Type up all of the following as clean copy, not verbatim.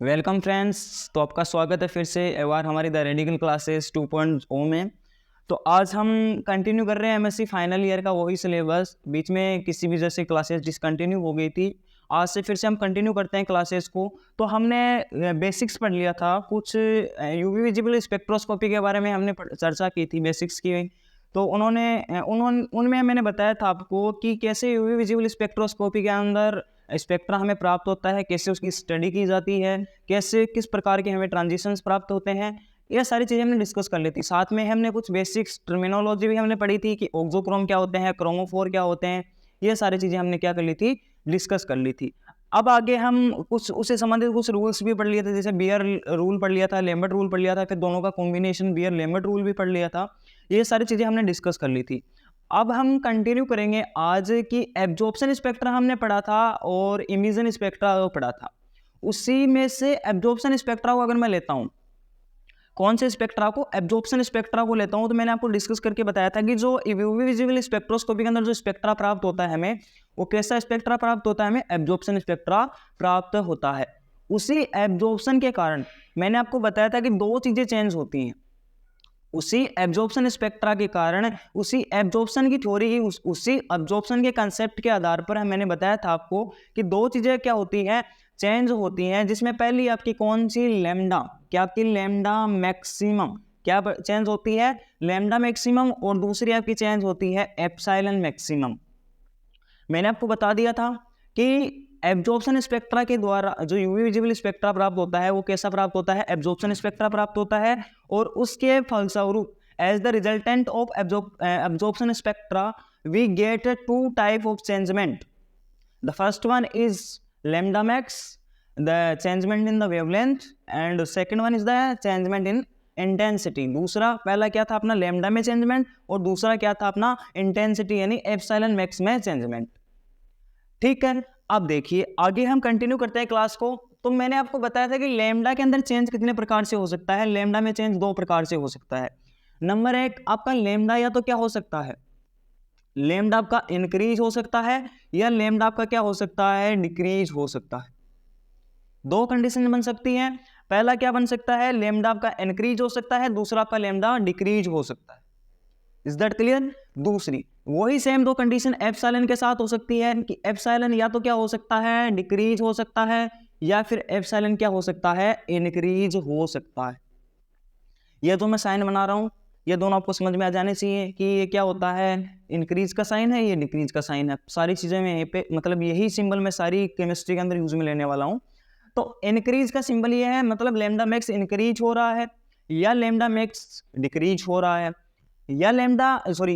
Welcome friends, तो आपका स्वागत है फिर से एक बार हमारी द रेडिकल क्लासेस 2.0 में। तो आज हम कंटिन्यू कर रहे हैं एमएससी फाइनल ईयर का वही सिलेबस। बीच में किसी वजह से क्लासेस डिसकंटिन्यू हो गई थी। आज से फिर से हम कंटिन्यू करते हैं क्लासेस को। तो हमने बेसिक्स पढ़ लिया था, कुछ यूवी विजिबल स्पेक्ट्रोस्कोपी के बारे में हमने चर्चा की थी बेसिक्स की। तो उनमें मैंने बताया था आपको कि कैसे यूवी विजिबल स्पेक्ट्रोस्कोपी के अंदर स्पेक्ट्रा हमें प्राप्त होता है, कैसे उसकी स्टडी की जाती है, कैसे किस प्रकार के हमें ट्रांजिशंस प्राप्त होते हैं, ये सारी चीज़ें हमने डिस्कस कर ली थी। साथ में हमने कुछ बेसिक्स टर्मिनोलॉजी भी हमने पढ़ी थी कि ऑक्सोक्रोम क्या होते हैं, क्रोमोफोर क्या होते हैं, ये सारी चीज़ें हमने क्या कर ली थी, डिस्कस कर ली थी। अब आगे हम कुछ उससे संबंधित कुछ रूल्स भी पढ़ लिए थे, जैसे बियर रूल पढ़ लिया था, लेम्बर्ट रूल पढ़ लिया था, फिर दोनों का कॉम्बिनेशन बियर लेम्बर्ट रूल भी पढ़ लिया था। ये सारी चीज़ें हमने डिस्कस कर ली थी। अब हम कंटिन्यू करेंगे आज की एब्जॉर्प्शन स्पेक्ट्रा हमने पढ़ा था और इमिशन स्पेक्ट्रा पढ़ा था। उसी में से एब्जॉर्प्शन स्पेक्ट्रा को अगर मैं लेता हूँ, कौन से स्पेक्ट्रा को, एब्जॉर्प्शन स्पेक्ट्रा को लेता हूँ, तो मैंने आपको डिस्कस करके बताया था कि जो यूवी विजिबल स्पेक्ट्रोस्कोपी के अंदर जो स्पेक्ट्रा प्राप्त होता है हमें, वो कैसा स्पेक्ट्रा प्राप्त होता है हमें, एब्जॉर्प्शन स्पेक्ट्रा प्राप्त होता है। उसी एब्जॉर्प्शन के कारण मैंने आपको बताया था कि दो चीज़ें चेंज होती हैं। उसी एब्जॉर्प्शन स्पेक्ट्रा के कारण, उसी एब्जॉर्प्शन की थ्योरी की उसी एब्जॉर्प्शन के कंसेप्ट के आधार पर मैंने बताया था आपको कि दो चीज़ें क्या होती हैं, चेंज होती हैं। जिसमें पहली आपकी कौन सी, लैम्डा, क्या आपकी लैम्डा मैक्सिमम क्या चेंज होती है, लैम्डा मैक्सिमम, और दूसरी आपकी चेंज होती है एप्सिलॉन मैक्सिमम। मैंने आपको बता दिया था कि एब्जॉर्प्शन स्पेक्ट्रा के द्वारा जो यूवी विजिबल स्पेक्ट्रा प्राप्त होता है वो कैसा प्राप्त होता है, एब्जॉर्प्शन स्पेक्ट्रा प्राप्त होता है। और उसके फलस्वरूप as the resultant of absorption spectra we get two type of changement. The first one is lambda max, the changement in the wavelength, and second one is the changement in intensity. दूसरा, पहला क्या था अपना lambda में changement, और दूसरा क्या था अपना इंटेंसिटी यानी एप्सिलॉन मैक्स में चेंजमेंट। ठीक है, अब देखिए आगे हम कंटिन्यू करते हैं क्लास को। तो मैंने आपको बताया था कि लैम्डा के अंदर चेंज कितने प्रकार से हो सकता है। लैम्डा में चेंज दो प्रकार से हो सकता है। नंबर एक, आपका लैम्डा या तो क्या हो सकता है, लैम्डा आपका इंक्रीज हो सकता है, या लैम्डा आपका क्या हो सकता है, डिक्रीज हो सकता है। दो कंडीशन बन सकती हैं। पहला क्या बन सकता है, लैम्डा आपका इंक्रीज हो सकता है, दूसरा आपका लैम्डा डिक्रीज हो सकता है। Is that clear. दूसरी वही सेम दो कंडीशन एप्सिलॉन के साथ हो सकती है कि एप्सिलॉन या तो क्या हो सकता है, डिक्रीज हो सकता है, या फिर एप्सिलॉन क्या हो सकता है, इंक्रीज हो सकता है। ये तो मैं साइन बना रहा हूं, ये दोनों आपको समझ में आ जाने चाहिए कि ये क्या होता है, इंक्रीज का साइन है, ये डिक्रीज का साइन है। सारी चीजें मैं यहीं पे मतलब यही सिंबल मैं सारी केमिस्ट्री के अंदर यूज में लेने वाला हूं। तो इंक्रीज का सिंबल ये है, मतलब लैम्डा मैक्स इंक्रीज हो रहा है, या लैम्डा मैक्स डिक्रीज हो रहा है, या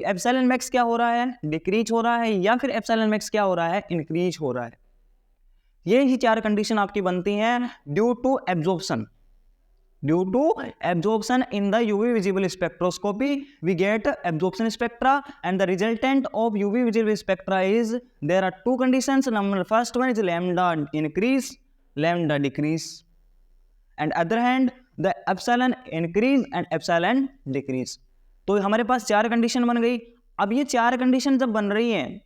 एप्सिलॉन मैक्स क्या हो रहा है, डिक्रीज हो रहा है, या फिर एप्सिलॉन मैक्स क्या हो रहा है, इंक्रीज हो रहा है। ये ही चार कंडीशन आपकी बनती हैं due to absorption. Due to absorption in the UV visible spectroscopy we get absorption spectra, and the resultant of UV visible spectra is there are two conditions. Number first one is lambda increase, lambda decrease, and other hand the epsilon increase and epsilon decrease. तो हमारे पास चार condition बन गई। अब ये चार condition जब बन रही हैं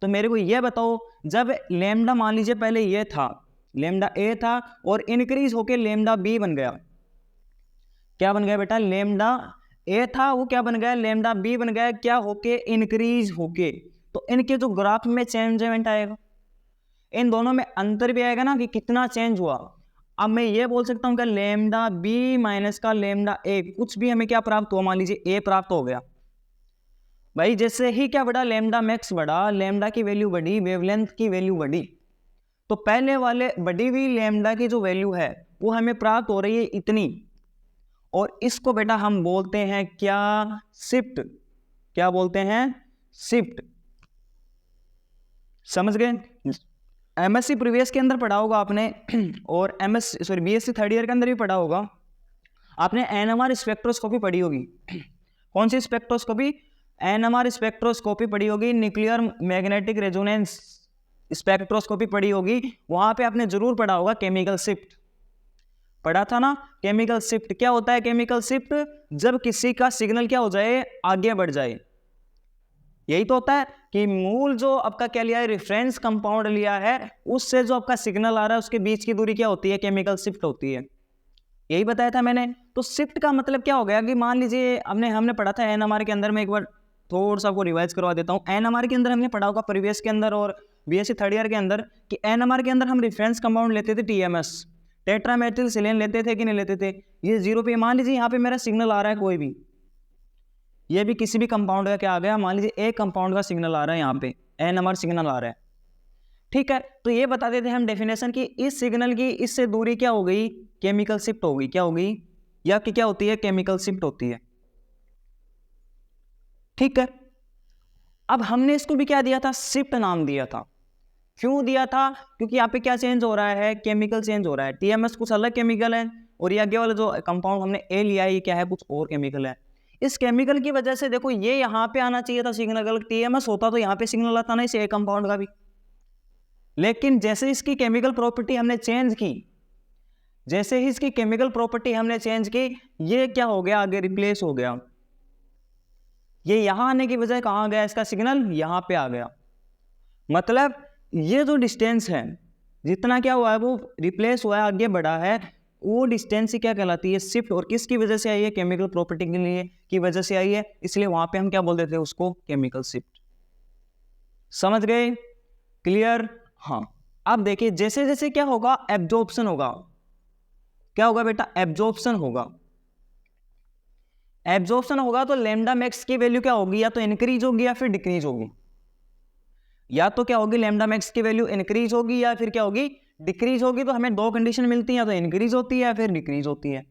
तो मेरे को ये बताओ, जब लैम्डा मान लीजिए पहले ये था, लैम्डा ए था, और इंक्रीज होके लैम्डा बी बन गया। क्या बन गया बेटा, लैम्डा ए था वो क्या बन गया, लैम्डा बी बन गया। क्या होके, इंक्रीज होके। तो इनके जो ग्राफ में चेंजमेंट आएगा, इन दोनों में अंतर भी आएगा ना कि कितना चेंज हुआ। अब मैं ये बोल सकता हूं कि लैम्डा बी माइनस का लैम्डा ए, कुछ भी हमें क्या प्राप्त हुआ, मान लीजिए ए प्राप्त हो गया भाई। जैसे ही क्या बढ़ा, लैम्डा मैक्स बढ़ा, लैम्डा की वैल्यू बढ़ी, वेवलेंथ की वैल्यू बढ़ी, तो पहले वाले बढ़ी हुई लैम्डा की जो वैल्यू है वो हमें प्राप्त हो रही है इतनी, और इसको बेटा हम बोलते हैं क्या, शिफ्ट। क्या बोलते हैं, शिफ्ट। समझ गए। एमएससी प्रीवियस के अंदर पढ़ा होगा आपने, और बीएससी थर्ड ईयर के अंदर भी पढ़ा होगा आपने, एनएमआर स्पेक्ट्रोस्कोपी पढ़ी होगी। कौन सी स्पेक्ट्रोस्कोपी, एनएमआर स्पेक्ट्रोस्कोपी पढ़ी होगी, न्यूक्लियर मैग्नेटिक रेजोनेंस स्पेक्ट्रोस्कोपी पढ़ी होगी। वहां पे आपने जरूर पढ़ा होगा केमिकल शिफ्ट, पढ़ा था ना। केमिकल शिफ्ट क्या होता है, केमिकल शिफ्ट जब किसी का सिग्नल क्या हो जाए, आगे बढ़ जाए। यही तो होता है कि मूल जो आपका क्या लिया है, रेफरेंस कंपाउंड लिया है, उससे जो आपका सिग्नल आ रहा है उसके बीच की दूरी क्या होती है, केमिकल शिफ्ट होती है। यही बताया था मैंने। तो शिफ्ट का मतलब क्या हो गया कि मान लीजिए हमने पढ़ा था एनएमआर के अंदर, में एक बार थोड़ा सा आपको रिवाइज करवा देता हूँ। एनएमआर के अंदर हमने पढ़ा होगा प्रीवियस के अंदर और बीएससी थर्ड ईयर के अंदर कि एनएमआर के अंदर हम रेफरेंस कंपाउंड लेते थे टीएमएस, टेट्रामेथिल सिलेन लेते थे कि नहीं लेते थे। ये 0 पे, मान लीजिए यहाँ पे मेरा सिग्नल आ रहा है कोई भी, ये भी किसी भी कंपाउंड का क्या आ गया, मान लीजिए एक कंपाउंड का सिग्नल आ रहा है, यहाँ पे एनएमआर सिग्नल आ रहा है, ठीक है। तो ये बता देते हैं हम डेफिनेशन की, इस सिग्नल की इससे दूरी क्या हो गई, केमिकल शिफ्ट हो गई, क्या हो गई, या कि क्या होती है, केमिकल शिफ्ट होती है, ठीक है। अब हमने इसको भी क्या दिया था, शिफ्ट नाम दिया था। क्यों दिया था, क्योंकि यहाँ पे क्या चेंज हो रहा है, केमिकल चेंज हो रहा है। टीएमएस कुछ अलग केमिकल है और ये आगे वाला जो कंपाउंड हमने ए लिया है ये क्या है, कुछ और केमिकल है। इस केमिकल की वजह से देखो ये यहाँ पे आना चाहिए था सिग्नल, अगर टीएमएस होता तो यहाँ पे सिग्नल आता ना इस ए कंपाउंड का भी, लेकिन जैसे इसकी केमिकल प्रॉपर्टी हमने चेंज की, जैसे ही इसकी केमिकल प्रॉपर्टी हमने चेंज की, ये क्या हो गया, आगे रिप्लेस हो गया। ये यहां आने की बजाय कहां गया, इसका सिग्नल यहां पे आ गया। मतलब ये जो डिस्टेंस है, जितना क्या हुआ है वो रिप्लेस हुआ है, आगे बढ़ा है, वो डिस्टेंस ही क्या कहलाती है, शिफ्ट। और किसकी वजह से आई है, केमिकल प्रॉपर्टी के लिए की वजह से आई है, इसलिए वहां पे हम क्या बोल देते हैं उसको, केमिकल शिफ्ट। समझ गए, क्लियर। हाँ, अब देखिए जैसे जैसे क्या होगा, एब्जॉर्प्शन होगा। क्या होगा बेटा, एब्जॉर्प्शन होगा। एब्जॉर्प्शन होगा तो लैम्डा मैक्स की वैल्यू क्या होगी, या तो इंक्रीज होगी या फिर डिक्रीज होगी। या तो क्या होगी, लैम्डा मैक्स की वैल्यू इंक्रीज होगी या फिर क्या होगी, डिक्रीज होगी। तो हमें दो कंडीशन मिलती है, या तो इंक्रीज होती है या फिर डिक्रीज होती है।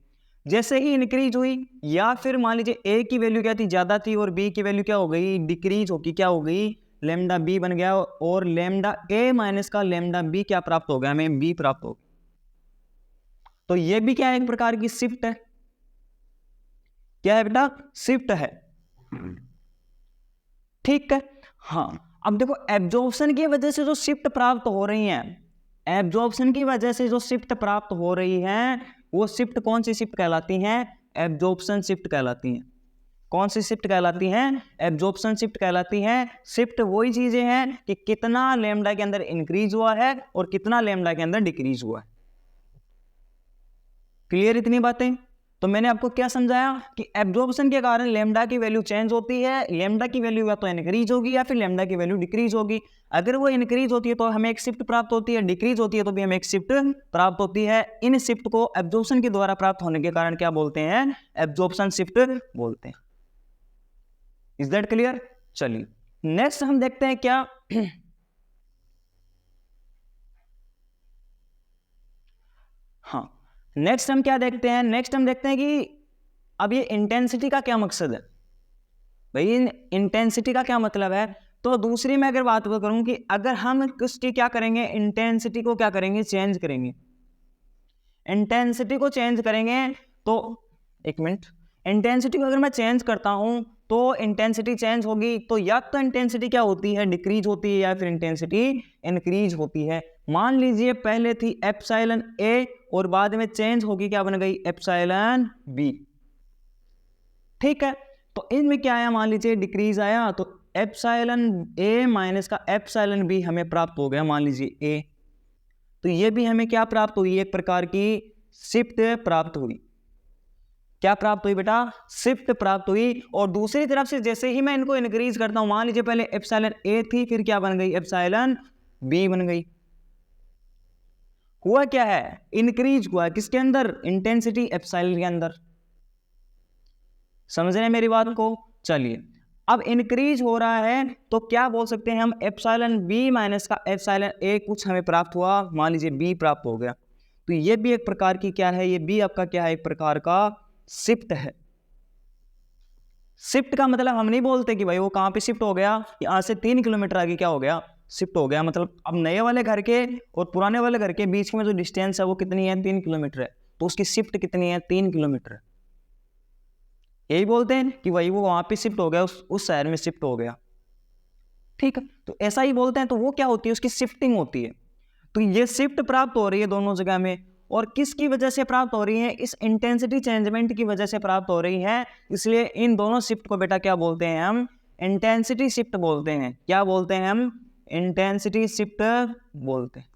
जैसे ही इंक्रीज हुई, या फिर मान लीजिए ए की वैल्यू क्या थी, ज्यादा थी, और बी की वैल्यू क्या हो गई, डिक्रीज होगी, क्या हो गई, लैम्डा बी बन गया, और लैम्डा ए माइनस का लैम्डा बी क्या प्राप्त हो गया, हमें बी प्राप्त हो गया। तो ये भी क्या है, एक प्रकार की शिफ्ट है। क्या है बेटा, शिफ्ट है, ठीक है। हाँ, अब देखो एब्जॉर्प्शन की वजह से जो शिफ्ट प्राप्त हो रही है, एब्जॉर्प्शन की वजह से जो शिफ्ट प्राप्त हो रही है, वो शिफ्ट कौन सी शिफ्ट कहलाती हैं, एब्जॉर्प्शन शिफ्ट कहलाती हैं। कौन सी शिफ्ट कहलाती हैं, एब्जॉर्प्शन शिफ्ट कहलाती हैं। शिफ्ट वही चीजें हैं कि कितना लैम्डा के अंदर इंक्रीज हुआ है और कितना लैम्डा के अंदर डिक्रीज हुआ है। क्लियर इतनी बातें। तो मैंने आपको क्या समझाया कि एब्जॉर्प्शन के कारण लैम्डा की वैल्यू चेंज होती है। लैम्डा की वैल्यू या तो इंक्रीज होगी या फिर लैम्डा की वैल्यू डिक्रीज होगी। अगर वो इंक्रीज होती है तो हमें एक शिफ्ट प्राप्त होती है, डिक्रीज होती है तो भी हमें एक शिफ्ट प्राप्त होती है। इन शिफ्ट को एब्जॉर्प्शन के द्वारा प्राप्त होने के कारण क्या बोलते हैं, एब्जॉर्प्शन शिफ्ट बोलते हैं। Is that clear. चलिए नेक्स्ट हम देखते हैं क्या हाँ, नेक्स्ट हम क्या देखते हैं, नेक्स्ट हम देखते हैं कि अब ये इंटेंसिटी का क्या मकसद है। भाई इंटेंसिटी का क्या मतलब है, तो दूसरी मैं अगर बात करूं कि अगर हम उसकी क्या करेंगे, इंटेंसिटी को क्या करेंगे, चेंज करेंगे। इंटेंसिटी को चेंज करेंगे तो एक मिनट, इंटेंसिटी को अगर मैं चेंज करता हूं तो इंटेंसिटी चेंज होगी, तो या तो इंटेंसिटी क्या होती है, डिक्रीज होती है, या फिर इंटेंसिटी इंक्रीज होती है। मान लीजिए पहले थी एप्सिलॉन ए और बाद में चेंज होगी, क्या बन गई, एप्सिलॉन बी। ठीक है, तो इनमें क्या आया, मान लीजिए डिक्रीज आया, तो एप्सिलॉन ए माइनस का एप्सिलॉन बी हमें प्राप्त हो गया, मान लीजिए ए। तो ये भी हमें क्या प्राप्त हुई, एक प्रकार की शिफ्ट प्राप्त हुई। क्या प्राप्त हुई बेटा, शिफ्ट प्राप्त हुई। और दूसरी तरफ से जैसे ही मैं इनको इंक्रीज करता हूं, मान लीजिए पहले एप्सिलॉन ए थी, फिर क्या बन गई, एप्सिलॉन बी बन गई। हुआ क्या है, इंक्रीज हुआ किसके अंदर, इंटेंसिटी एप्सिलॉन के अंदर। समझ रहे हैं मेरी बात को। चलिए अब इंक्रीज हो रहा है तो क्या बोल सकते हैं हम, एप्सिलॉन बी माइनस का एप्सिलॉन ए कुछ हमें प्राप्त हुआ, मान लीजिए बी प्राप्त हो गया। तो ये भी एक प्रकार की क्या है, ये भी आपका क्या है, एक प्रकार का शिफ्ट है। शिफ्ट का मतलब हम नहीं बोलते कि भाई वो कहां पे शिफ्ट हो गया, यहां से 3 किलोमीटर आगे क्या हो गया, शिफ्ट हो गया। मतलब अब नए वाले घर के और पुराने वाले घर के बीच में जो डिस्टेंस है वो कितनी है, 3 किलोमीटर है, तो उसकी शिफ्ट कितनी है, 3 किलोमीटर। यही बोलते हैं कि भाई वो वहां पे शिफ्ट हो गया, उस शहर में शिफ्ट हो गया। ठीक है, तो ऐसा ही बोलते हैं। तो वो क्या होती है, उसकी शिफ्टिंग होती है। तो ये शिफ्ट प्राप्त हो रही है दोनों जगह में, और किसकी वजह से प्राप्त हो रही है, इस इंटेंसिटी चेंजमेंट की वजह से प्राप्त हो रही है। इसलिए इन दोनों शिफ्ट को बेटा क्या बोलते हैं हम, इंटेंसिटी शिफ्ट बोलते हैं। क्या बोलते हैं हम? इंटेंसिटी शिफ्ट बोलते हैं।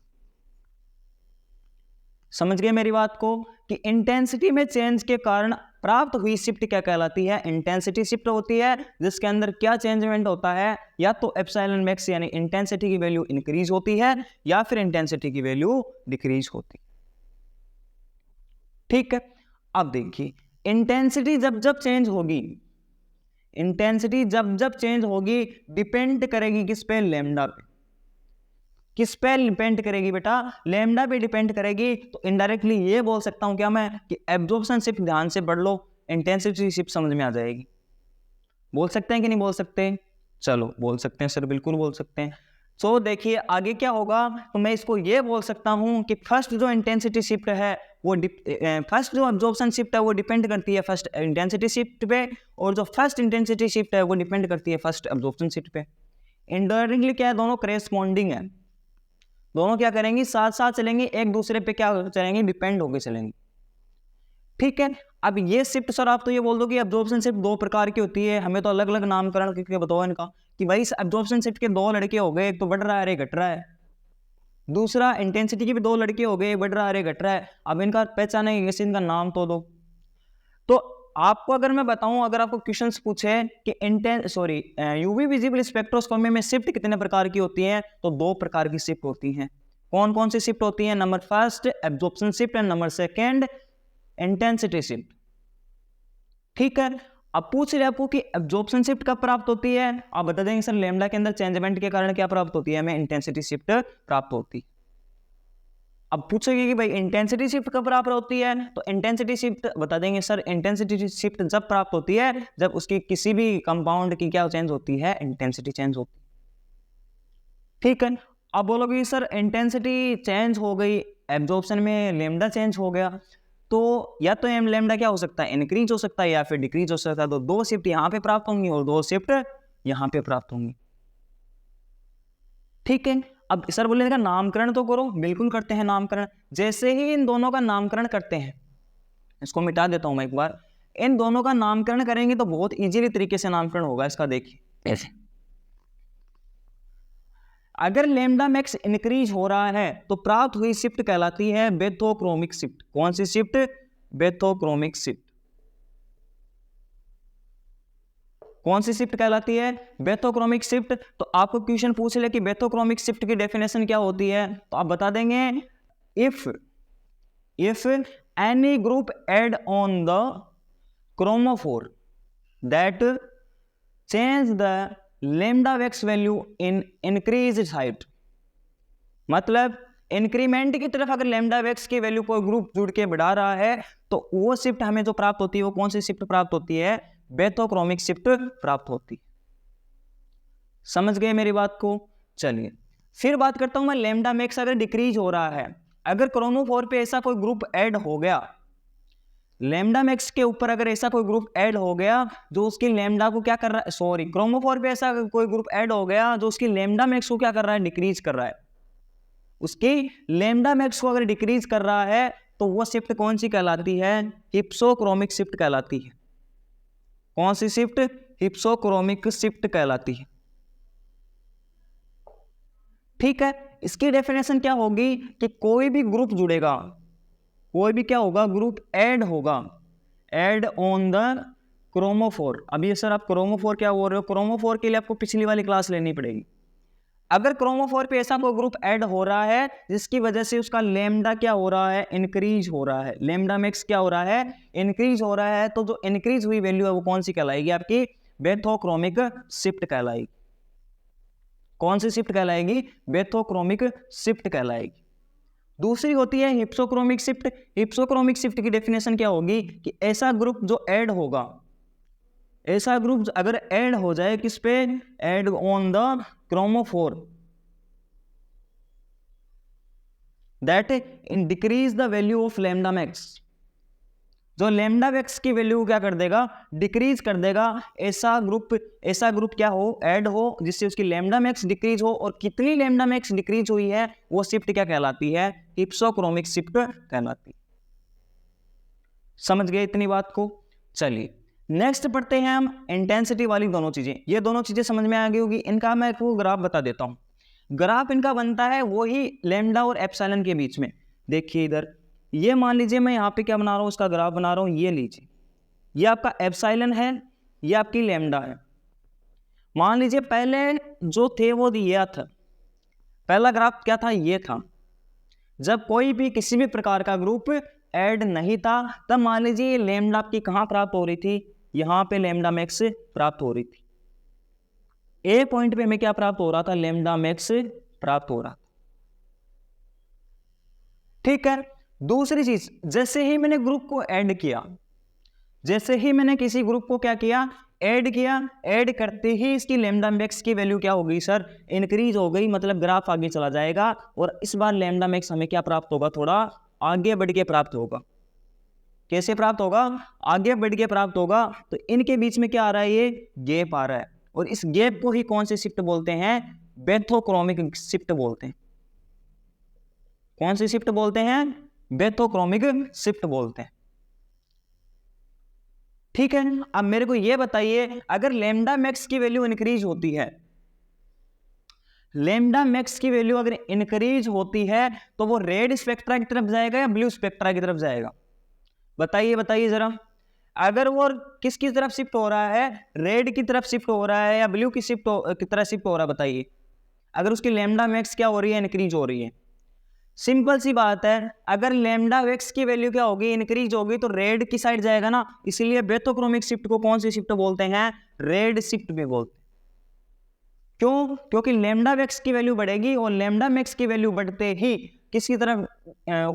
समझ गए मेरी बात को कि इंटेंसिटी में चेंज के कारण प्राप्त हुई शिफ्ट क्या कहलाती है? इंटेंसिटी शिफ्ट होती है, जिसके अंदर क्या चेंजमेंट होता है? या तो एप्सिलॉन मैक्स यानी इंटेंसिटी की वैल्यू इंक्रीज होती है या फिर इंटेंसिटी की वैल्यू डिक्रीज होती है। ठीक है, अब देखिए इंटेंसिटी जब जब चेंज होगी, इंटेंसिटी जब जब चेंज होगी डिपेंड करेगी किस पे? लैम्डा पे। किस पे डिपेंड करेगी बेटा? लैम्डा पे डिपेंड करेगी। तो इनडायरेक्टली ये बोल सकता हूं क्या मैं कि एब्जॉर्प्शन शिफ्ट ध्यान से पढ़ लो, इंटेंसिटी शिफ्ट समझ में आ जाएगी। बोल सकते हैं कि नहीं बोल सकते? चलो बोल सकते हैं सर, बिल्कुल बोल सकते हैं। सो देखिए आगे क्या होगा, तो मैं इसको ये बोल सकता हूं कि फर्स्ट जो इंटेंसिटी शिफ्ट है वो फर्स्ट जो एब्जॉर्प्शन शिफ्ट है वो डिपेंड करती है फर्स्ट इंटेंसिटी शिफ्ट पे, और जो फर्स्ट इंटेंसिटी शिफ्ट है वो डिपेंड करती है फर्स्ट एब्जॉर्प्शन शिफ्ट पे। इनडायरेक्टली क्या है, दोनों करेस्पॉन्डिंग है, दोनों क्या करेंगी? साथ साथ चलेंगे, एक दूसरे पे क्या चलेंगे? डिपेंड होकर चलेंगे। ठीक है, अब ये शिफ्ट सर आप तो ये बोल दो कि एब्जॉर्प्शन शिफ्ट दो प्रकार की होती है, हमें तो अलग अलग नामकरण करके बताओ इनका कि भाई एब्जॉर्प्शन शिफ्ट के दो लड़के हो गए, एक तो बढ़ रहा है एक घट रहा है, दूसरा इंटेंसिटी के भी दो लड़के हो गए, बढ़ रहा है घट रहा है। अब इनका पहचाने कैसे, इनका नाम तो दो। तो आपको अगर मैं बताऊं, अगर आपको क्वेश्चंस पूछे कि यूवी विजिबल स्पेक्ट्रोस्कोपी में शिफ्ट कितने प्रकार की होती हैं, तो दो प्रकार की शिफ्ट होती हैं। कौन कौन सी शिफ्ट होती है? Number first absorption shift and number second intensity shift. ठीक है, अब पूछ रहे आपको कि एब्जॉर्प्शन शिफ्ट कब प्राप्त होती है, आप बता देंगे सर लैम्डा के अंदर चेंजमेंट के कारण क्या प्राप्त होती है? हमें इंटेंसिटी शिफ्ट प्राप्त होती है। अब पूछेगी कि भाई इंटेंसिटी शिफ्ट कब प्राप्त होती है, तो इंटेंसिटी शिफ्ट बता देंगे सर इंटेंसिटी शिफ्ट जब प्राप्त होती है जब उसकी किसी भी कंपाउंड की क्या चेंज होती है? इंटेंसिटी चेंज होती है। ठीक है, अब बोलोगे सर इंटेंसिटी चेंज हो गई, एब्जॉर्प्शन में लैम्डा चेंज हो गया, तो या तो एम लैम्डा क्या हो सकता है? इंक्रीज हो सकता है या फिर डिक्रीज हो सकता है। तो दो शिफ्ट यहाँ पे प्राप्त होंगी और दो शिफ्ट यहाँ पे प्राप्त होंगी। ठीक है, अब सर बोलेगा नामकरण तो करो, बिल्कुल करते हैं नामकरण। जैसे ही इन दोनों का नामकरण करते हैं, इसको मिटा देता हूं मैं एक बार, इन दोनों का नामकरण करेंगे तो बहुत इजीली तरीके से नामकरण होगा इसका। देखिए ऐसे, अगर लैम्डा मैक्स इंक्रीज हो रहा है तो प्राप्त हुई शिफ्ट कहलाती है बेथोक्रोमिक शिफ्ट। कौन सी शिफ्ट? बेथोक्रोमिक शिफ्ट। कौन सी शिफ्ट कहलाती है? बेथोक्रोमिक शिफ्ट। तो आपको क्वेश्चन पूछ ले कि बेथोक्रोमिक शिफ्ट की डेफिनेशन क्या होती है, तो आप बता देंगे if any group add on the chromophore that change the lambda max value in increase height. मतलब इंक्रीमेंट की तरफ अगर लैम्डा वैक्स की वैल्यू कोई ग्रुप जुड़ के बढ़ा रहा है तो वो शिफ्ट हमें जो प्राप्त होती है वो कौन सी शिफ्ट प्राप्त होती है? बेथोक्रोमिक शिफ्ट प्राप्त होती है। समझ गए मेरी बात को? चलिए फिर बात करता हूं मैं, लैम्डा मैक्स अगर डिक्रीज हो रहा है, अगर क्रोमोफोर पे ऐसा कोई ग्रुप ऐड हो गया, लैम्डा मैक्स के ऊपर अगर ऐसा कोई ग्रुप ऐड हो गया जो उसकी लैम्डा को क्या कर रहा है, क्रोमोफोर पे ऐसा कोई ग्रुप ऐड हो गया जो उसकी लैम्डा मैक्स को क्या कर रहा है? डिक्रीज कर रहा है। उसकी लैम्डा मैक्स को अगर डिक्रीज कर रहा है तो वो शिफ्ट कौन सी कहलाती है? हिप्सोक्रोमिक शिफ्ट कहलाती है। कौन सी शिफ्ट? हिप्सोक्रोमिक शिफ्ट कहलाती है। ठीक है, इसकी डेफिनेशन क्या होगी कि कोई भी ग्रुप जुड़ेगा, कोई भी क्या होगा? ग्रुप ऐड होगा, ऐड ऑन द क्रोमोफोर। अभी सर आप क्रोमोफोर क्या बोल रहे हो? क्रोमोफोर के लिए आपको पिछली वाली क्लास लेनी पड़ेगी। अगर क्रोमोफोर पे ऐसा कोई ग्रुप ऐड हो रहा है जिसकी वजह से उसका लैम्डा क्या हो रहा है? इंक्रीज हो रहा है। लैम्डा मैक्स क्या हो रहा है? इंक्रीज हो रहा है। तो जो इंक्रीज हुई वैल्यू है वो कौन सी कहलाएगी? आपकी बेथोक्रोमिक शिफ्ट कहलाएगी। कौन सी शिफ्ट कहलाएगी? बेथोक्रोमिक शिफ्ट कहलाएगी। दूसरी होती है हिप्सोक्रोमिक शिफ्ट। हिप्सोक्रोमिक शिफ्ट की डेफिनेशन क्या होगी कि ऐसा ग्रुप जो ऐड होगा, ऐसा ग्रुप अगर ऐड हो जाए किस पे? Add on the chromophore that in decrease the value of lambda max, जो लैम्डा मैक्स की वैल्यू क्या कर देगा? डिक्रीज कर देगा। ऐसा ग्रुप क्या हो? ऐड हो जिससे उसकी लैम्डा मैक्स डिक्रीज हो, और कितनी लैम्डा मैक्स डिक्रीज हुई है वो शिफ्ट क्या कहलाती है? हिप्सोक्रोमिक शिफ्ट कहलाती है। समझ गए इतनी बात को? चलिए नेक्स्ट पढ़ते हैं हम इंटेंसिटी वाली दोनों चीजें। ये दोनों चीजें समझ में आ गई होगी। इनका मैं आपको ग्राफ बता देता हूँ। ग्राफ इनका बनता है वही लैम्डा और एप्सिलॉन के बीच में। देखिए इधर, ये मान लीजिए मैं यहाँ पे क्या बना रहा हूँ, उसका ग्राफ बना रहा हूँ। ये लीजिए, ये आपका एप्सिलॉन है, ये आपकी लैम्डा है। मान लीजिए पहले जो थे वो दिया था, पहला ग्राफ क्या था, ये था। जब कोई भी किसी भी प्रकार का ग्रुप ऐड नहीं था, तब मान लीजिए लैम्डा आपकी कहाँ प्राप्त हो रही थी, यहाँ पे लैम्डा मैक्स प्राप्त हो रही थी। ए पॉइंट पे हमें क्या प्राप्त हो रहा था, लैम्डा मैक्स प्राप्त हो रहा था। ठीक है। दूसरी चीज, जैसे ही मैंने ग्रुप को ऐड किया, जैसे ही मैंने किसी ग्रुप को क्या किया, ऐड किया, ऐड करते ही इसकी लैम्डा मैक्स की वैल्यू क्या हो गई सर, इंक्रीज हो गई। मतलब ग्राफ आगे चला जाएगा और इस बार लैम्डा मैक्स हमें क्या प्राप्त होगा, थोड़ा आगे बढ़ के प्राप्त होगा। कैसे प्राप्त होगा, आगे बढ़ के प्राप्त होगा। तो इनके बीच में क्या आ रहा है, ये गैप आ रहा है, और इस गैप को ही कौन सी शिफ्ट बोलते हैं, बेथोक्रोमिक शिफ्ट बोलते हैं। कौन सी शिफ्ट बोलते हैं, बेथोक्रोमिक शिफ्ट बोलते हैं। ठीक है। अब मेरे को ये बताइए, अगर लैम्डा मैक्स की वैल्यू इंक्रीज होती है, लैम्डा मैक्स की वैल्यू अगर इंक्रीज होती है, तो वो रेड स्पेक्ट्रा की तरफ जाएगा या ब्लू स्पेक्ट्रा की तरफ जाएगा, बताइए बताइए जरा। अगर वो किसकी तरफ शिफ्ट हो रहा है, रेड की तरफ शिफ्ट हो रहा है या ब्लू की तरफ शिफ्ट हो रहा है, बताइए। अगर उसकी लैम्डा मैक्स क्या हो रही है, इंक्रीज हो रही है। सिंपल सी बात है, अगर लैम्डा मैक्स की वैल्यू क्या होगी, इंक्रीज होगी, तो रेड की साइड जाएगा ना। इसलिए बेथोक्रोमिक शिफ्ट को कौन सी शिफ्ट बोलते हैं, रेड शिफ्ट भी बोलते हैं। क्यों, क्योंकि लैम्डा मैक्स की वैल्यू बढ़ेगी और लैम्डा मैक्स की वैल्यू बढ़ते ही किसकी तरफ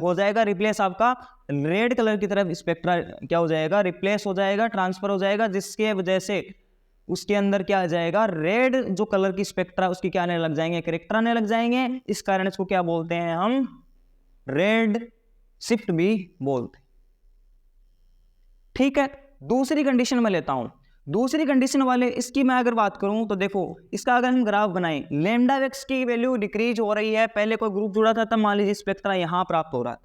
हो जाएगा रिप्लेस, आपका रेड कलर की तरफ स्पेक्ट्रा क्या हो जाएगा, रिप्लेस हो जाएगा, ट्रांसफर हो जाएगा, जिसके वजह से उसके अंदर क्या आ जाएगा, रेड जो कलर की स्पेक्ट्रा उसकी क्या आने लग जाएंगे, कैरेक्टर आने लग जाएंगे। इस कारण इसको क्या बोलते हैं हम, रेड शिफ्ट भी बोलते हैं। ठीक है। दूसरी कंडीशन में लेता हूं, दूसरी कंडीशन वाले इसकी मैं अगर बात करूं तो देखो, इसका अगर हम ग्राफ बनाएं, लैम्डा मैक्स की वैल्यू डिक्रीज हो रही है, पहले कोई ग्रुप जुड़ा था तब मान लीजिए स्पेक्ट्रा यहां प्राप्त हो रहा था।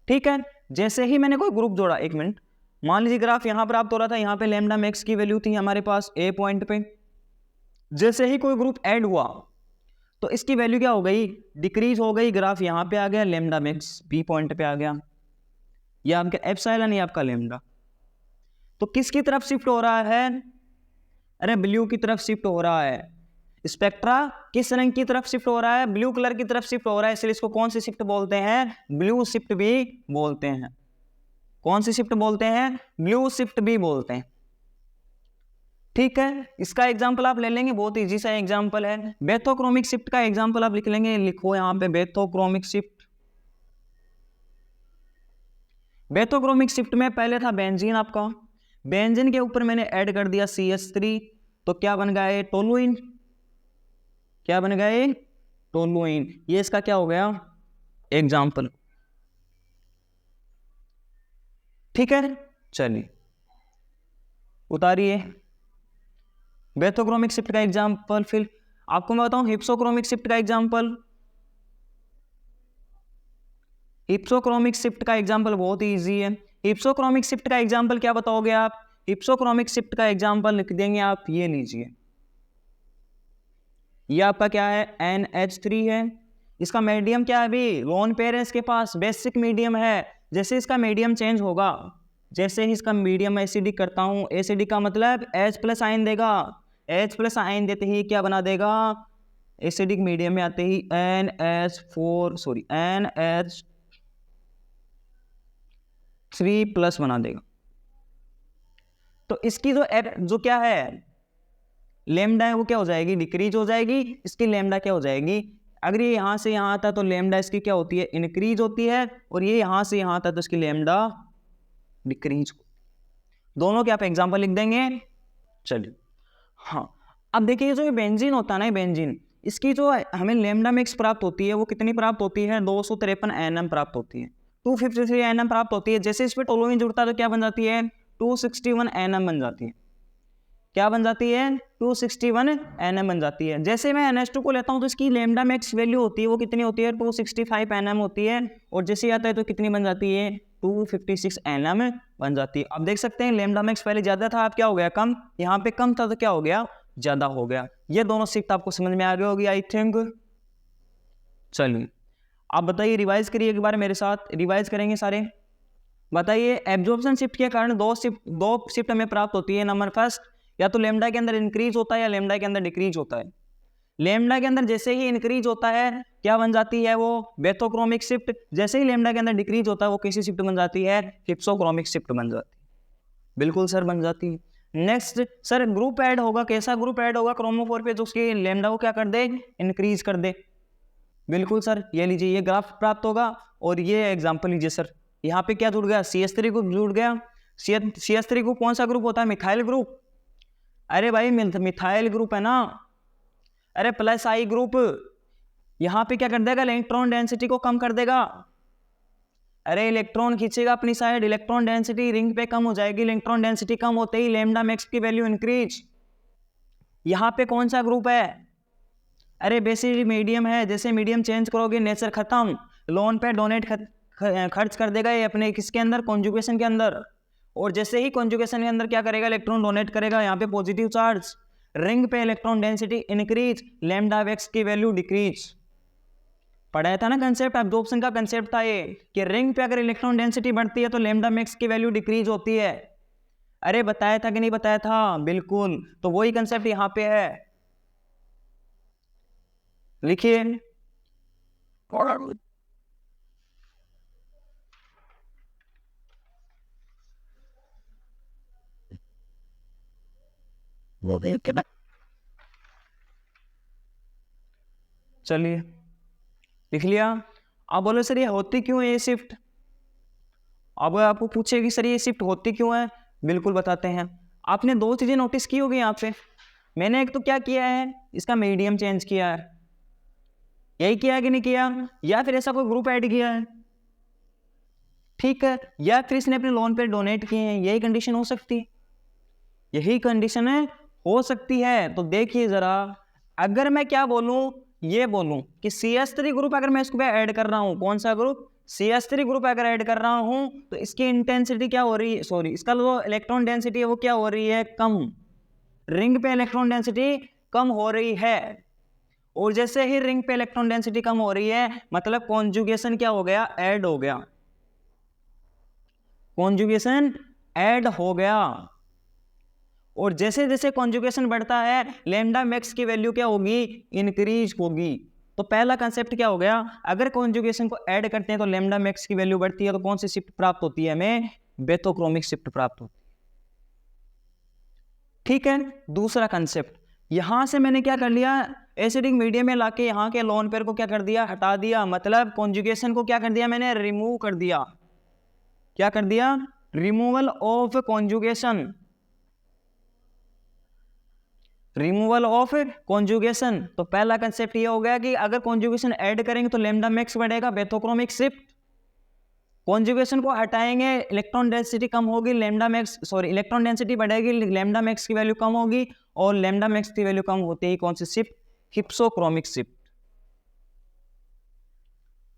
ठीक है। जैसे ही मैंने कोई ग्रुप जोड़ा, एक मिनट, मान लीजिए ग्राफ यहां प्राप्त हो रहा था, यहां पे लैम्डा मैक्स की वैल्यू थी हमारे पास ए पॉइंट पे। जैसे ही कोई ग्रुप ऐड हुआ तो इसकी वैल्यू क्या हो गई, डिक्रीज हो गई। ग्राफ यहां पे आ गया, लैम्डा मैक्स बी पॉइंट पे आ गया, यह आपका एप्सिलॉन है, आपका लैम्डा। तो किसकी तरफ शिफ्ट हो रहा है, अरे ब्लू की तरफ शिफ्ट हो रहा है। स्पेक्ट्रा किस रंग की तरफ शिफ्ट हो रहा है, ब्लू कलर की तरफ शिफ्ट हो रहा है, इसलिए इसको कौन सी शिफ्ट बोलते हैं, ब्लू शिफ्ट भी बोलते हैं। कौन सी शिफ्ट बोलते हैं, ब्लू शिफ्ट भी बोलते हैं। ठीक है। इसका एग्जांपल आप ले लेंगे, बहुत इजी सा एग्जांपल है, बेथोक्रोमिक शिफ्ट का एग्जांपल आप लिख लेंगे, लिखो यहां पे बेथोक्रोमिक शिफ्ट। बेथोक्रोमिक शिफ्ट में पहले था बेंजीन, आपका बेंजीन के ऊपर मैंने ऐड कर दिया CH3, तो क्या बन गया ये, टोलुइन। क्या बन गया ये, टोलुइन। ये इसका क्या हो गया, एग्जांपल। ठीक है। चलिए उतारिए बेथोक्रोमिक शिफ्ट का एग्जांपल। फिर आपको मैं बताऊं हिप्सोक्रोमिक शिफ्ट का एग्जांपल। हिप्सोक्रोमिक शिफ्ट का एग्जांपल बहुत ही इजी है। हिप्सोक्रोमिक शिफ्ट का एग्जांपल क्या बताओगे आप, हिप्सोक्रोमिक शिफ्ट का एग्जांपल लिख देंगे आप, ये लीजिए, ये आपका क्या है, NH3 है। इसका मीडियम क्या है, अभी लोन पेयर है, इसके पास बेसिक मीडियम है। जैसे इसका मीडियम चेंज होगा, जैसे ही इसका मीडियम एसिडिक करता हूं, एसिडिक का मतलब H+ आयन देगा, H+ आयन देते ही क्या बना देगा, एसिडिक मीडियम में आते ही NH3+ बना देगा। तो इसकी जो क्या है लैम्डा है, वो क्या हो जाएगी, डिक्रीज हो जाएगी। इसकी लैम्डा क्या हो जाएगी, अगर ये यहां से यहां आता तो लैम्डा इसकी क्या होती है, इंक्रीज होती है, और ये यहां से यहां आता तो इसकी लैम्डा डिक्रीज। दोनों के आप एग्जांपल लिख देंगे। चलिए हाँ, अब देखिए जो बेंजीन होता है ना, बेंजीन, इसकी जो हमें लैम्डा मैक्स प्राप्त होती है वो कितनी प्राप्त होती है, 253 Nm प्राप्त होती है, 253 Nm प्राप्त होती है। जैसे इस पर टोलुइन जुड़ता है तो क्या बन जाती है, 261 Nm बन जाती है। क्या बन जाती है, 261 Nm बन जाती है। जैसे मैं NH2 को लेता हूं तो इसकी लैम्डा मैक्स वैल्यू होती है वो कितनी होती है, 265 Nm होती है, और जैसे आता है तो कितनी बन जाती है, 256 Nm बन जाती है। अब देख सकते हैं लेमडा मैक्स पहले ज़्यादा था, अब क्या हो गया कम, यहाँ पे कम था तो क्या हो गया ज़्यादा हो गया। ये दोनों शिफ्ट आपको समझ में आ गई होगी आई थिंक। चलिए आप बताइए, रिवाइज करिए एक बार मेरे साथ, रिवाइज करेंगे सारे। बताइए एब्जॉर्प्शन शिफ्ट के कारण दो शिफ्ट हमें प्राप्त होती है। नंबर फर्स्ट, या तो लेमडा के अंदर इंक्रीज होता है या लेमडा के अंदर डिक्रीज होता है। लेमडा के अंदर जैसे ही इंक्रीज होता है क्या बन जाती है वो बेथोक्रोमिक शिफ्ट, जैसे ही लेमडा के अंदर डिक्रीज होता है वो कैसी शिफ्ट बन जाती है हिप्सोक्रोमिक शिफ्ट बन जाती है। बिल्कुल सर बन जाती है। नेक्स्ट सर ग्रुप ऐड होगा, कैसा ग्रुप ऐड होगा क्रोमोफोर पे जो उसके लेमडा को क्या कर दे इंक्रीज कर दे। बिल्कुल सर, ये लीजिए ये ग्राफ प्राप्त होगा और ये एग्जांपल लीजिए सर, यहाँ पे क्या जुड़ गया CH3 ग्रुप जुड़ गया। CH3 ग्रुप कौन सा ग्रुप होता है मिथाइल ग्रुप, अरे भाई मिथाइल ग्रुप है ना, अरे प्लस आई ग्रुप यहाँ पे क्या कर देगा इलेक्ट्रॉन डेंसिटी को कम कर देगा, अरे इलेक्ट्रॉन खींचेगा अपनी साइड, इलेक्ट्रॉन डेंसिटी रिंग पे कम हो जाएगी, इलेक्ट्रॉन डेंसिटी कम होते ही लेमडा मैक्स की वैल्यू इंक्रीज। यहाँ पे कौन सा ग्रुप है, अरे बेसिकली मीडियम है, जैसे मीडियम चेंज करोगे नेचर खत्म, लोन पे डोनेट खर्च कर देगा ये अपने किसके अंदर कॉन्जुगेशन के अंदर, और जैसे ही कॉन्जुगेशन के अंदर क्या करेगा इलेक्ट्रॉन डोनेट करेगा यहाँ पे पॉजिटिव चार्ज, रिंग पे electron density increase, lambda max की वैल्यू डिक्रीज। पढ़ाया था ना कंसेप्ट, एब्जॉर्प्शन का कंसेप्ट था ये कि रिंग पे अगर इलेक्ट्रॉन डेंसिटी बढ़ती है तो लेमडा मैक्स की वैल्यू डिक्रीज होती है। अरे बताया था कि नहीं बताया था, बिल्कुल, तो वही कंसेप्ट यहाँ पे है, लिखिए। चलिए लिख लिया। अब बोलो सर ये होती क्यों है ये शिफ्ट, अब आपको पूछे कि सर ये शिफ्ट होती क्यों है, बिल्कुल बताते हैं। आपने दो चीजें नोटिस की होगी यहाँ पे, मैंने एक तो क्या किया है इसका मीडियम चेंज किया है, यही किया है कि नहीं किया, या फिर ऐसा कोई ग्रुप ऐड किया है, ठीक है, या फिर इसने अपने लोन पे डोनेट किए हैं, यही कंडीशन हो सकती है, यही कंडीशन है हो सकती है। तो देखिए जरा, अगर मैं क्या बोलूं, ये बोलूं कि CH3 ग्रुप अगर मैं इसको ऐड कर रहा हूं, कौन सा ग्रुप CH3 ग्रुप अगर ऐड कर रहा हूं तो इसकी इंटेंसिटी क्या हो रही है, सॉरी इसका जो इलेक्ट्रॉन डेंसिटी है वो क्या हो रही है कम, रिंग पे इलेक्ट्रॉन डेंसिटी कम हो रही है, और जैसे ही रिंग पे इलेक्ट्रॉन डेंसिटी कम हो रही है मतलब कॉन्जुगेशन क्या हो गया ऐड हो गया, कॉन्जुगेशन ऐड हो गया, और जैसे जैसे कॉन्जुगेशन बढ़ता है लेमडा मैक्स की वैल्यू क्या होगी इंक्रीज होगी। तो पहला कंसेप्ट क्या हो गया, अगर कॉन्जुगेशन को ऐड करते हैं तो लेमडा मैक्स की वैल्यू बढ़ती है, तो कौन सी शिफ्ट प्राप्त होती है हमें बेथोक्रोमिक शिफ्ट प्राप्त होती है, ठीक है। दूसरा कंसेप्ट, यहां से मैंने क्या कर लिया एसिडिक मीडियम में लाके यहाँ के लोन पेयर को क्या कर दिया हटा दिया, मतलब कॉन्जुगेशन को क्या कर दिया मैंने रिमूव कर दिया, क्या कर दिया removal of conjugation, removal of conjugation. तो पहला कंसेप्ट ये हो गया कि अगर कॉन्जुगेशन ऐड करेंगे तो लेमडा मैक्स बढ़ेगा बेथोक्रोमिक शिफ्ट, कॉन्जुगेशन को हटाएंगे इलेक्ट्रॉन डेंसिटी कम होगी, lambda max sorry electron density बढ़ेगी, लेमडा मैक्स की वैल्यू कम होगी, और लेमडा मैक्स की वैल्यू कम होते ही कौन सी शिफ्ट हिप्सोक्रोमिक शिफ्ट,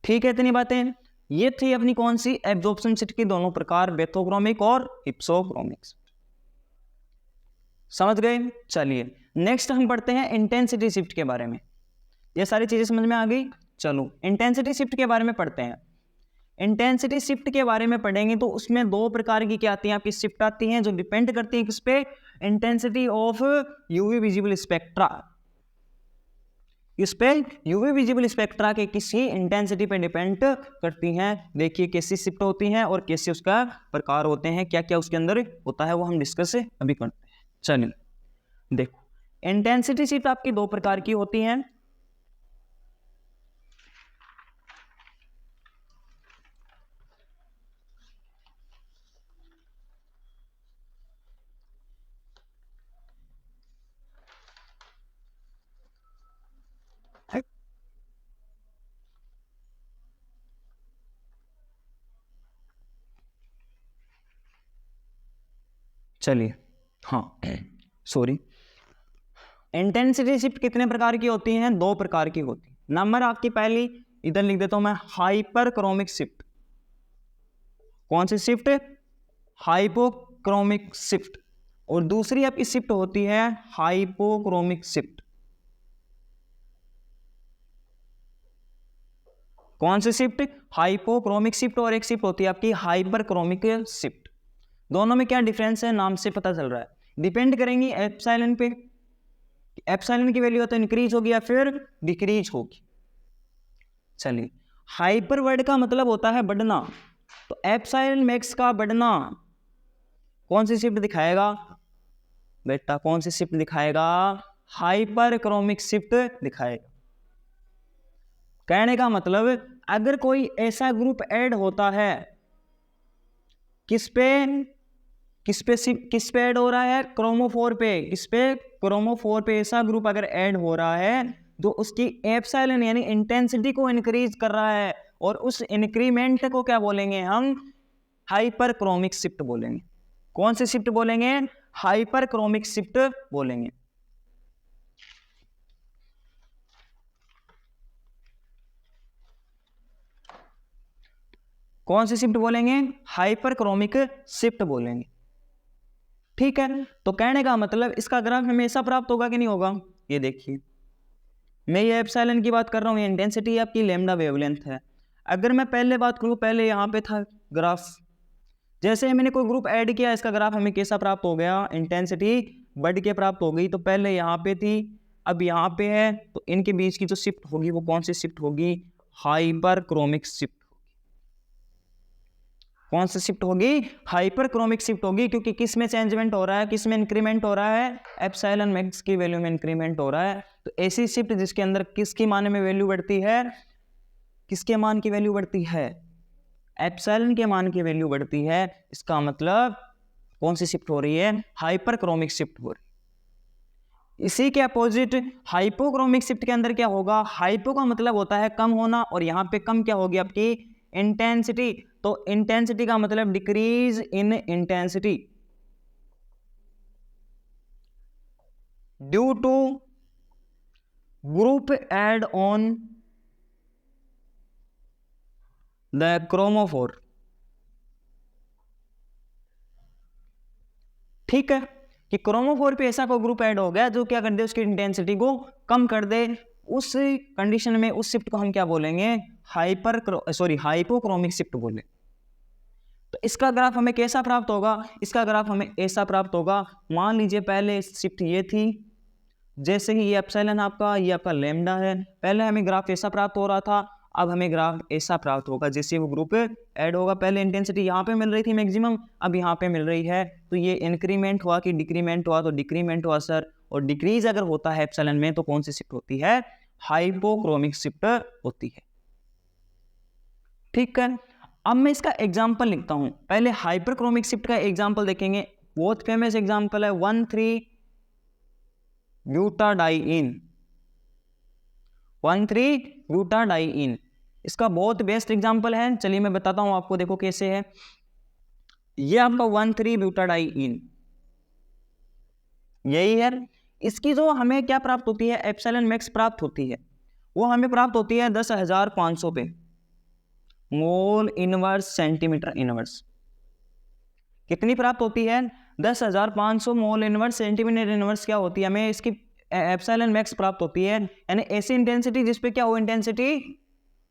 ठीक है। इतनी बातें ये थी अपनी कौन सी एब्जॉर्प्शन शिफ्ट की दोनों प्रकार बेथोक्रोमिक और हिप्सोक्रोमिक, समझ गए। चलिए नेक्स्ट हम पढ़ते हैं इंटेंसिटी शिफ्ट के बारे में, ये सारी चीजें समझ में आ गई। चलो इंटेंसिटी शिफ्ट के बारे में पढ़ते हैं। इंटेंसिटी शिफ्ट के बारे में पढ़ेंगे तो उसमें दो प्रकार की क्या आती हैं आपकी शिफ्ट आती हैं जो डिपेंड करती है किस पे, intensity of UV visible spectra, इस पे यूवी विजिबल स्पेक्ट्रा के किसी इंटेंसिटी पे डिपेंड करती हैं। देखिए कैसी शिफ्ट होती हैं और कैसे उसका प्रकार होते हैं, क्या क्या उसके अंदर होता है वो हम डिस्कस अभी करते हैं। चलिए देखो इंटेंसिटी शिफ्ट आपकी दो प्रकार की होती हैं, चलिए हाँ सॉरी, इंटेंसिटी शिफ्ट कितने प्रकार की होती हैं, दो प्रकार की होती है। नंबर आपकी पहली इधर लिख देता हूं मैं हाइपर क्रोमिक शिफ्ट, कौन सी शिफ्ट हाइपोक्रोमिक शिफ्ट, और दूसरी आपकी शिफ्ट होती है हाइपोक्रोमिक शिफ्ट। कौन सी शिफ्ट? हाइपोक्रोमिक शिफ्ट, और एक शिफ्ट होती है आपकी हाइपरक्रोमिक शिफ्ट। दोनों में क्या डिफरेंस है, नाम से पता चल रहा है। डिपेंड करेंगी एप्सिलॉन पे, एप्सिलॉन की वैल्यू तो इंक्रीज होगी या फिर डिक्रीज होगी। चलिए, हाइपर वर्ड का मतलब होता है बढ़ना, तो एप्सिलॉन मैक्स का बढ़ना कौन सी शिफ्ट दिखाएगा बेटा? कौन सी शिफ्ट दिखाएगा? हाइपरक्रोमिक शिफ्ट दिखाएगा। कहने का मतलब अगर कोई ऐसा ग्रुप ऐड होता है, किस पे ऐड हो रहा है? क्रोमोफोर पे। किस पे? क्रोमोफोर पे। ऐसा ग्रुप अगर ऐड हो रहा है जो उसकी एप्सिलॉन यानी इंटेंसिटी को इंक्रीज कर रहा है, और उस इंक्रीमेंट को क्या बोलेंगे हम? हाइपरक्रोमिक शिफ्ट बोलेंगे। कौन सी शिफ्ट बोलेंगे? हाइपरक्रोमिक शिफ्ट बोलेंगे। कौन सी शिफ्ट बोलेंगे? हाइपरक्रोमिक शिफ्ट बोलेंगे। ठीक है, तो कहने का मतलब इसका ग्राफ हमेशा प्राप्त होगा कि नहीं होगा? ये देखिए, मैं ये एप्सिलॉन की बात कर रहा हूँ, ये इंटेंसिटी आपकी लैम्डा वेवलेंथ है। अगर मैं पहले बात करूँ, पहले यहाँ पे था ग्राफ, जैसे मैंने कोई ग्रुप ऐड किया, इसका ग्राफ हमें कैसा प्राप्त हो गया? इंटेंसिटी बढ़ के प्राप्त हो गई। तो पहले यहाँ पे थी, अब यहाँ पे है, तो इनके बीच की जो शिफ्ट होगी वो कौन सी शिफ्ट होगी? Hyperchromic shift. कौन सी शिफ्ट होगी? हाइपरक्रोमिक शिफ्ट होगी, क्योंकि किस में चेंजमेंट हो रहा है? किस में इंक्रीमेंट हो रहा है? एप्सिलॉन मैक्स की वैल्यू में इंक्रीमेंट हो रहा है। तो ऐसी शिफ्ट जिसके अंदर किसकी मान में वैल्यू बढ़ती है? किसके मान की वैल्यू बढ़ती है? एप्सिलॉन के मान की वैल्यू बढ़ती है। इसका मतलब कौन सी शिफ्ट हो रही है? हाइपरक्रोमिक शिफ्ट हो रही है। इसी के अपोजिट हाइपोक्रोमिक शिफ्ट के अंदर क्या होगा? हाइपो का मतलब होता है कम होना, और यहाँ पे कम क्या होगी आपकी? इंटेंसिटी। तो इंटेंसिटी का मतलब decrease in intensity due to group add on the chromophore. ठीक है, कि क्रोमोफोर पे ऐसा कोई ग्रुप ऐड हो गया जो क्या कर दे? उसकी इंटेंसिटी को कम कर दे। उस कंडीशन में उस शिफ्ट को हम क्या बोलेंगे? हाइपोक्रोमिक शिफ्ट बोले। तो इसका ग्राफ हमें कैसा प्राप्त होगा? इसका ग्राफ हमें ऐसा प्राप्त होगा, मान लीजिए पहले शिफ्ट ये थी, जैसे ही ये एप्सिलॉन आपका, ये आपका लैम्डा है, पहले हमें ग्राफ ऐसा प्राप्त हो रहा था, अब हमें ग्राफ ऐसा प्राप्त होगा जैसे वो ग्रुप ऐड होगा। पहले इंटेंसिटी यहाँ पे मिल रही थी मैक्सिमम, अब यहाँ पे मिल रही है। तो ये इंक्रीमेंट हुआ कि डिक्रीमेंट हुआ? तो डिक्रीमेंट हुआ सर। और डिक्रीज अगर होता है एप्सिलॉन में तो कौन सी शिफ्ट होती है? हाइपोक्रोमिक शिफ्ट होती है। ठीक है, अब मैं इसका एग्जाम्पल लिखता हूं। पहले हाइपरक्रोमिक शिफ्ट का एग्जाम्पल देखेंगे। बहुत फेमस एग्जाम्पल है 1,3-ब्यूटाडाइइन। 1,3-ब्यूटाडाइइन इसका बहुत बेस्ट एग्जाम्पल है। चलिए मैं बताता हूं आपको, देखो कैसे है। ये आपका 1,3-ब्यूटाडाइइन यही है। इसकी जो हमें क्या प्राप्त होती है? एप्सिलॉन मैक्स प्राप्त होती है। वो हमें प्राप्त होती है 10,500 पे मोल इनवर्स सेंटीमीटर इनवर्स। कितनी प्राप्त होती है? 10,500 मोल इनवर्स सेंटीमीटर इनवर्स क्या होती है? हमें इसकी एप्सिलॉन मैक्स प्राप्त होती है। यानी ऐसी इंटेंसिटी जिसपे क्या हो? इंटेंसिटी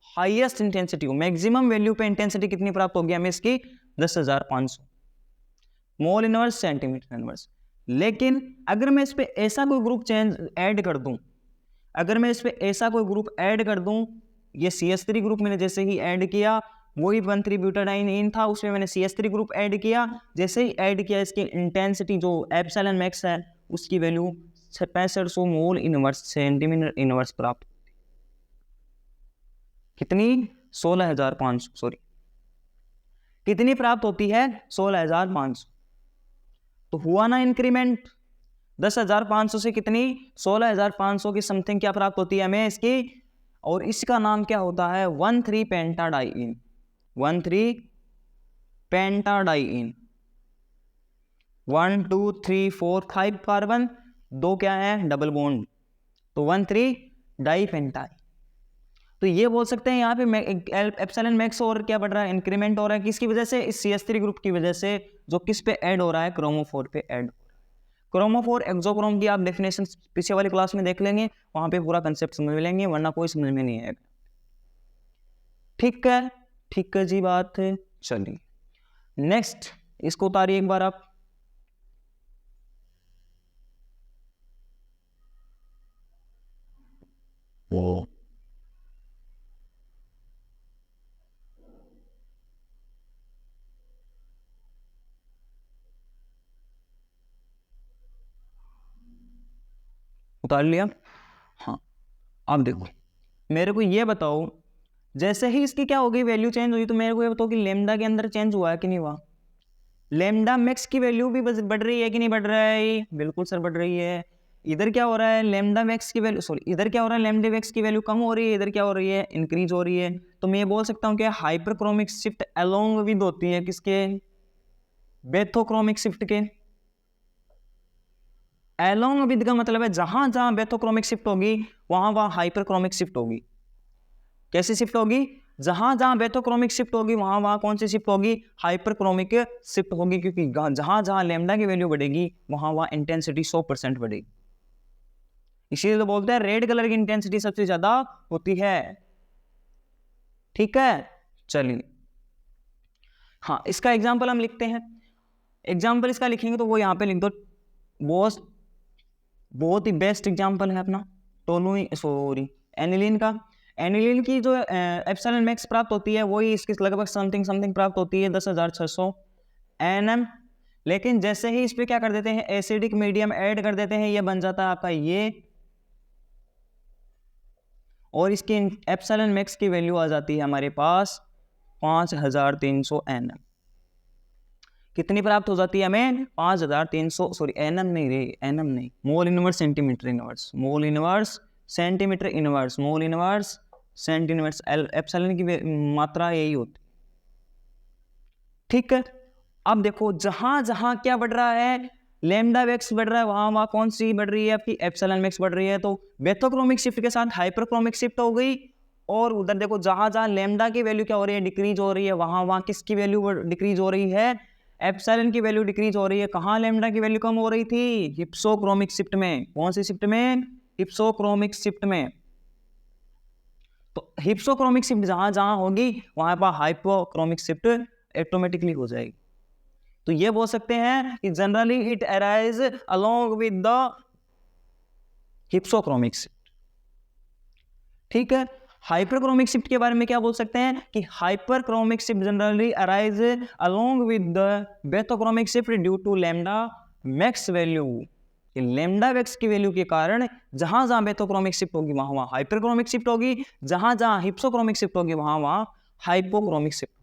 हाईएस्ट इंटेंसिटी हो, मैक्सिमम वैल्यू पे इंटेंसिटी कितनी प्राप्त होगी हमें? इसकी 10,500 मोल इनवर्स सेंटीमीटर इनवर्स। लेकिन अगर मैं इस पे ऐसा कोई ग्रुप ऐड कर दूं, अगर मैं इस पे ऐसा कोई ग्रुप ऐड कर दूं, ये CH3 ग्रुप मैंने जैसे ही ऐड किया, वही 1,3-ब्यूटाडाइइन था, उसमें मैंने CH3 ग्रुप ऐड किया। जैसे ही ऐड किया, इसकी इंटेंसिटी जो एप्सिलॉन मैक्स है उसकी value 6500 mole inverse centimetre inverse प्राप्त। कितनी? 16,500, सॉरी, कितनी प्राप्त होती है? 16,500। तो हुआ ना इंक्रीमेंट? 10,500 से कितनी? 16,500 की समथिंग क्या प्राप्त होती है हमें इसकी? और इसका नाम क्या होता है? 1,3-पेंटाडाइइन। 1,3-पेंटाडाइइन। 1 2 3 4 5 कार्बन, 2 क्या है? डबल बॉन्ड, तो 1,3-डाइपेंटाइन। तो ये बोल सकते हैं यहाँ पे एप्सिलॉन मैक्स और क्या बढ़ रहा है, इंक्रीमेंट हो रहा है किसकी वजह से, इस CH3 ग्रुप की वजह से, जो किस पे ऐड हो रहा है, क्रोमोफोर पे ऐड। क्रोमोफोर एक्सोक्रोम की आप डेफिनेशन पीछे वाली क्लास में देख लेंगे, वहां पे पूरा कंसेप्ट समझ लेंगे, वरना कोई समझ में नहीं आएगा। ठीक है जी, बात है। चलिए नेक्स्ट, इसको उतारिए एक बार आप। वो उतार लिया। हाँ, अब देखो मेरे को ये बताओ, जैसे ही इसकी क्या होगी, वैल्यू चेंज हुई, तो मेरे को ये बताओ कि लेमडा के अंदर चेंज हुआ है कि नहीं हुआ। लेमडा मैक्स की वैल्यू भी बढ़ रही है कि नहीं बढ़ रहा है, बिल्कुल सर बढ़ रही है। इधर क्या हो रहा है, लेमडा मैक्स की वैल्यू, सॉरी इधर क्या हो रहा है, लेमडा मैक्स की वैल्यू कम हो रही है, इधर क्या हो रही है, इंक्रीज हो रही है। तो मैं ये बोल सकता हूँ कि हाइपरक्रोमिक शिफ्ट अलोंग विद होती है किसके, बेथोक्रोमिक शिफ्ट के। अलोंग विद का मतलब है जहां जहां बेथोक्रोमिक शिफ्ट होगी वहां वहां हाइपरक्रोमिक शिफ्ट होगी। कैसे शिफ्ट होगी, जहां जहां बेथोक्रोमिक शिफ्ट होगी वहां वहां कौन सी शिफ्ट होगी, हाइपरक्रोमिक शिफ्ट होगी, क्योंकि जहां जहां लेमडा की वैल्यू बढ़ेगी वहां वहां इंटेंसिटी 100% बढ़ेगी। इसीलिए तो बोलते हैं रेड कलर की इंटेंसिटी सबसे ज्यादा होती है। ठीक है, चलिए हाँ, इसका एग्जाम्पल हम लिखते हैं। एग्जाम्पल इसका लिखेंगे तो वो यहाँ पे लिख दो, बहुत ही बेस्ट एग्जाम्पल है अपना एनिलीन का। एनिलीन की जो एप्सिलॉन मैक्स प्राप्त होती है वही इसकी लगभग समथिंग प्राप्त होती है 10,600 Nm। लेकिन जैसे ही इस पे क्या कर देते हैं, एसिडिक मीडियम ऐड कर देते हैं, ये बन जाता है आपका ये, और इसकी एप्सिलॉन मैक्स की वैल्यू आ जाती है हमारे पास 5,300 Nm। कितनी प्राप्त हो जाती है हमें, 5,300, सॉरी एनएम नहीं रे, एनएम नहीं, mole inverse centimetre inverse, mole inverse centimetre inverse, mole inverse centimetre, epsilon की मात्रा यही होती। ठीक है, अब देखो जहां जहां क्या बढ़ रहा है, लैम्डा मैक्स बढ़ रहा है, वहां वहां कौन सी बढ़ रही है आपकी, एप्सिलॉन मैक्स बढ़ रही है। तो बेथोक्रोमिक शिफ्ट के साथ हाइपरक्रोमिक शिफ्ट हो गई, और उधर देखो जहां जहां लैम्डा की वैल्यू क्या हो रही है, डिक्रीज हो रही है, वहां वहां किसकी वैल्यू डिक्रीज हो रही है, एप्सिलॉन की वैल्यू डिक्रीज हो रही है। कहां लैम्डा की वैल्यू कम हो रही थी, हिप्सोक्रोमिक शिफ्ट में। कौन सी शिफ्ट में, हिप्सोक्रोमिक शिफ्ट में। तो हिप्सोक्रोमिक शिफ्ट जहां जहां होगी वहां पर हाइपोक्रोमिक शिफ्ट ऑटोमेटिकली हो जाएगी। तो ये बोल सकते हैं कि generally it arise along with the hypsochromic shift. ठीक है, हाइपरक्रोमिक शिफ्ट के बारे में क्या बोल सकते हैं कि hyperchromic shift generally arise along with the bathochromic shift due to lambda max value. Lambda max की वैल्यू के कारण जहां जहां बेथोक्रोमिक शिफ्ट होगी वहां वहां हाइपरक्रोमिक शिफ्ट होगी, जहां जहां हिप्सोक्रोमिक शिफ्ट होगी वहां वहां हाइपोक्रोमिक शिफ्ट।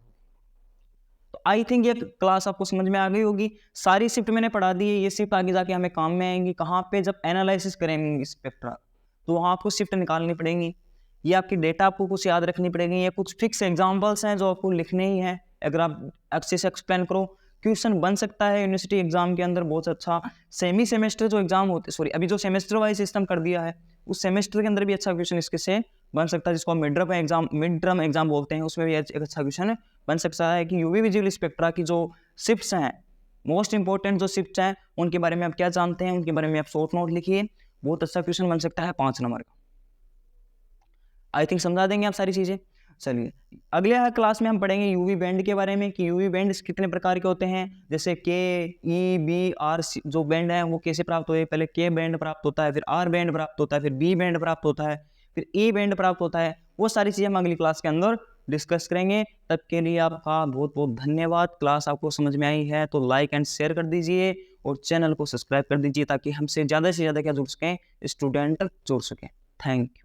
तो आई थिंक ये क्लास आपको समझ में आ गई होगी। सारी शिफ्ट मैंने पढ़ा दी है, ये शिफ्ट आगे जाके हमें काम में आएंगी कहाँ पे, जब एनालिसिस करेंगे स्पेक्ट्रा, तो वहाँ आपको शिफ्ट निकालनी पड़ेंगी। ये आपकी डेटा आपको कुछ याद रखनी पड़ेगी, ये कुछ फिक्स एग्जाम्पल्स हैं जो आपको लिखने ही हैं। अगर आप अच्छे से एक्सप्लेन करो, क्वेश्चन बन सकता है यूनिवर्सिटी एग्जाम के अंदर बहुत अच्छा। सेमी सेमेस्टर जो एग्जाम होते, सॉरी अभी जो सेमेस्टर वाइज सिस्टम कर दिया है, उस सेमेस्टर के अंदर भी अच्छा क्वेश्चन इसके से बन सकता है, जिसको हम मिड टर्म एग्जाम बोलते हैं, उसमें भी एक अच्छा क्वेश्चन बन सकता है कि यूवी विजुअल स्पेक्ट्रा की जो शिफ्ट्स हैं, मोस्ट इंपॉर्टेंट जो शिफ्ट्स हैं, उनके बारे में आप क्या जानते हैं, उनके बारे में आप शॉर्ट नोट लिखिए, बहुत अच्छा क्वेश्चन बन सकता है 5 नंबर का। आई थिंक समझा देंगे आप सारी चीज़ें। चलिए अगले क्लास में हम पढ़ेंगे यूवी बैंड के बारे में कि यूवी बैंड कितने प्रकार के होते हैं, जैसे के, ई, बी, आर जो बैंड है वो कैसे प्राप्त होते हैं। पहले के बैंड प्राप्त होता है, फिर आर बैंड प्राप्त होता है, फिर बी बैंड प्राप्त होता है, फिर ई बैंड प्राप्त होता है। वो सारी चीज़ें हम अगली क्लास के अंदर डिस्कस करेंगे। तब के लिए आपका बहुत बहुत धन्यवाद। क्लास आपको समझ में आई है तो लाइक एंड शेयर कर दीजिए और चैनल को सब्सक्राइब कर दीजिए ताकि हमसे ज़्यादा से ज़्यादा क्या जुड़ सकें, स्टूडेंट जुड़ सकें। Thank you.